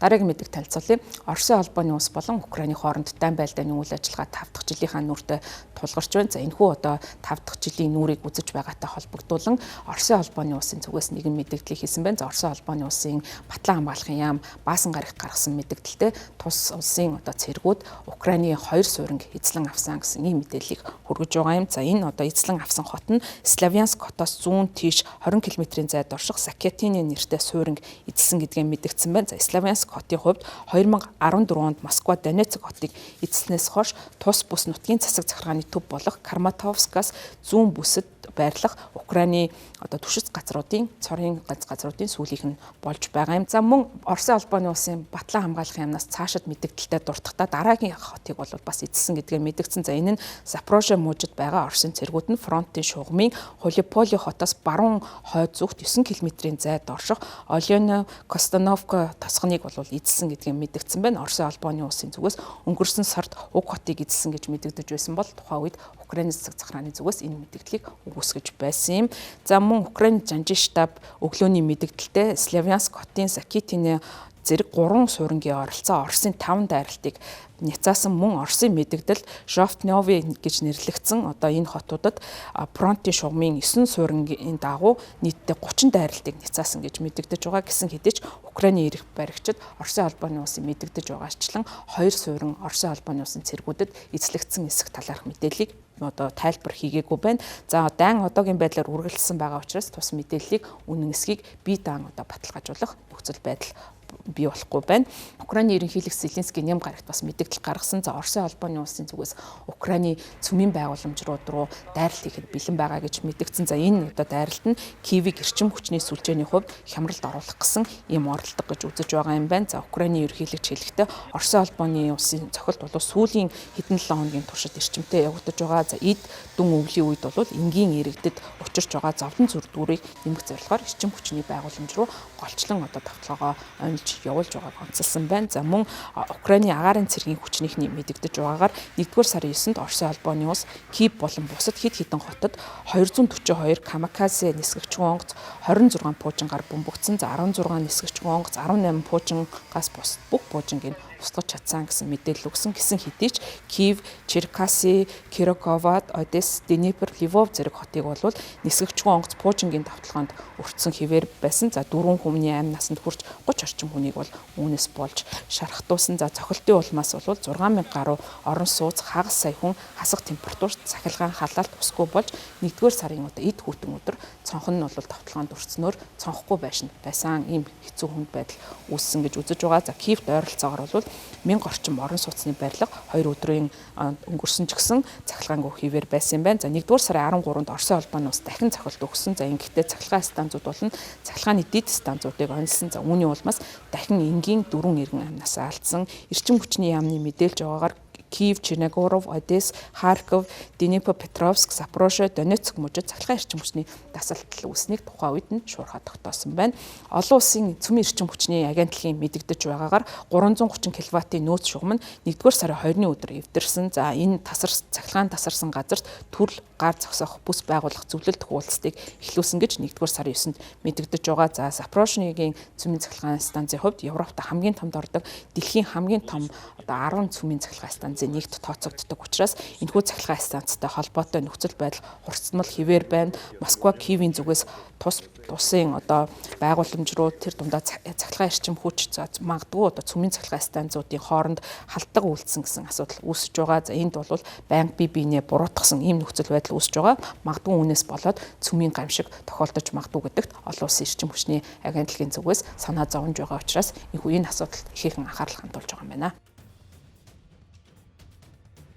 Дараагийн мэдээг танилцуулъя. Оросын холбооны улс болон Украины хооронд дайн байлдааны үйл ажиллагаа 5 дахь жилийнхаа нүртэй тулгарч байна. За энэхүү одоо 5 дахь жилийн нүрийг үзэж байгаатай холбогдуулан Оросын холбооны улсын зүгээс нэгэн мэдээлэл хийсэн байна. За Оросын холбооны улсын Батлан хамгаалахын яам Баасан гарагт гаргасан мэдээлэлтэй тус улсын одоо цэргүүд Украины 2 сууринг эзлэн авсан гэсэн ийм мэдээллийг хүргэж байгаа юм. За энэ одоо эзлэн авсан хот нь Славянск хотоос зүүн тийш 20 км-ийн зайд орших Сакетины нэртэй сууринг эзэлсэн гэдгээ мэдэгдсэн байна. За Славянск хотын хувьд 2014 онд Москва Донецк хотыг эзэлснээс хойш тус бус нутгийн засаг захиргааны төв болох Краматорскаас зүүн бүсэд байрлах Украины одоо түшиц газруудын цорын газруудын сүүлийнх нь болж байгаа юм. За мөн Оросын холбооны улсын Батлан хамгаалахын яамнаас цаашид мэдээлэлтэй дуртахтаа дараагийн хотыг бол бас эзэлсэн гэдгээ мэдэгдсэн. За энэ нь Запорожье мужид байгаа Оросын цэргүүд нь фронтын шугамын Холиполи хотоос баруун хойд зүгт 9 км-ийн зайд орших Олена Костановка тосгоныг бол эзэлсэн гэдгээ мэдэгдсэн байна. Оросын холбооны улсын зүгээс өнгөрсөн сард уг хотыг эзэлсэн гэж мэдэгдэж байсан бол тухайн үед Украины засаг захиргааны зүгээс энэ мэдээллийг үгүйсгэж байсан юм. За мөн Украины жанжин штаб өглөөний мэдээлэлтэй Славянск хотын Сакетины зэрэг 3 суурингийн оролцоо Оросын 5 дайралтыг няцаасан мөн Оросын мэдээлэл Жовтнёвы гэж нэрлэгдсэн одоо энэ хотуудад фронтын шугамын 9 суурингийн дагуу нийтдээ 30 дайралтыг няцаасан гэж мэдэгдэж байгаа гэсэн хэдий ч Украины эрх баригчид Оросын холбооны улсын мэдэгдэж байгаачлан 2 суурин Оросын холбооны улсын цэргүүдэд эзлэгдсэн эсэх талаарх мэдээллийг одоо тайлбар хийгээгүй байна. За дан одоогийн байдлаар үргэлжилсэн байгаа учраас тус мэдээллийг үнэн эсхийг бие даан одоо баталгаажуулах нөхцөл байдал бий болохгүй байна. Украины ерөнхийлөгч Зеленский нэм гарагт бас мэдээлэл гаргасан. За Оросын холбооны улсын зүгээс Украины цөмийн байгууламжрууд руу дайралт хийхэд бэлэн байгаа гэж мэдэгдсэн. За энэ одоо дайралт нь Киевийг эрчим хүчний сүлжээний хувьд хямралд оруулах гэсэн ийм оролдого гэж үзэж байгаа юм байна. За Украины ерөнхийлөгч хэлэхдээ Оросын холбооны улсын цохилт бол сүүлийн хэдэн 7 хоногийн туршид эрчимтэй явагдаж байгаа. За эд дүн өвлийн үед бол энгийн иргэдэд учирч байгаа зовлон зүрдгүүрийг нэмэх зорилгоор эрчим хүчний байгууламж руу голчлон одоо тавталгаагаа явуулж байгааг онцлсан байна. За мөн Украины агаарын цэргийн хүчнийхний мэдэгдэж байгаагаар 1-р сарын 9-нд Оросын холбооны улс Киев болон бусад хэд хэдэн хотод 242 камикадзе нисгэгчгүй онгоц, 26 пуужингаар бөмбөгдсөн. За 16 нисгэгчгүй онгоц, 18 пуужингаас бус бүх пуужингийг устгаж чадсан гэсэн мэдээлэл өгсөн гэсэн хэдий ч Киев, Черкаси, Кироковад, Одесс, Днепр, Львов зэрэг хотыг бол нисгэгчгүй онгоц пуужингийн давталгаанд өртсөн хэвээр байсан. За 4 хүмүүний амь насанд хүрч 30 орчим хүнийг бол үүнээс болж шархтуулсан. За цохилтын улмаас бол 6000 гаруй орон сууц, хагас сая хүн хасах температурт цахилгаан халаалт усгүй болж 1-р сарын одоо эд хүйтэн өдөр цонхон нь бол давталгаанд өртснөөр цонхгүй байсан ийм хэцүү хүнд байдал үүссэн гэж үзэж байгаа. За Киевт ойролцоогоор бол 1000 орчим орон сууцны барилга 2 өдрийн өнгөрсөн ч гэсэн цахилгаангүй хэвээр байсан юм байна. За 1-р сарын 13-нд Оросын холбооны улс дахин цохилт өгсөн. За ингэхдээ цахилгаан станцууд болон цахилгааны дид станцуудыг онилсан. За үүний улмаас дахин энгийн 4 иргэн амнаас алдсан. Эрчим хүчний яамны мэдээлж байгаагаар Киев, Чернигоров, Одесс, Харьков, Днепропетровск, Запорожье, Донецк мужид цахилгаан эрчим хүчний дасалтал үүснийг тухайн үед нь шуурхаад тогтоосон байна. Олон улсын цөмийн эрчим хүчний агентлагийн мэдэгдэж байгаагаар 330 кВт-ийн нөөц шугам нь 1-р сарын 20-ны өдөр эвдэрсэн. За энэ цахилгаан тасарсан газарт төрөл гар зогсоох бүс байгуулах зөвлөлт хуулцыг эхлүүлсэн гэж 1-р сарын 9-нд мэдэгдэж байгаа. За Запорожьегийн цөмийн цахилгаан станцын хувьд Европт хамгийн томд ордог дэлхийн хамгийн том одоо 10 цөмийн цахилгаан станц нэгт тооцогддог учраас энэхүү цахилгаан станцтай холбоотой нөхцөл байдал хурцтмал хэвээр байна. Москва Киевийн зүгээс тусын одоо байгууламж руу тэр дундаа цахилгаан эрчим хүч магадгүй одоо цөмийн цахилгаан станцуудын хооронд халдлага үйлдсэн гэсэн асуудал үүсэж байгаа. За энд бол байнга бие биенээ буруутгасан ийм нөхцөл байдал үүсэж байгаа. Магадгүй үүнээс болоод цөмийн гамшиг тохиолдож магадгүй гэдэгт олон улсын эрчим хүчний агентлагийн зүгээс санаа зовж байгаа учраас энэ асуудалд ихээхэн анхаарал хандуулж байгаа юм байна.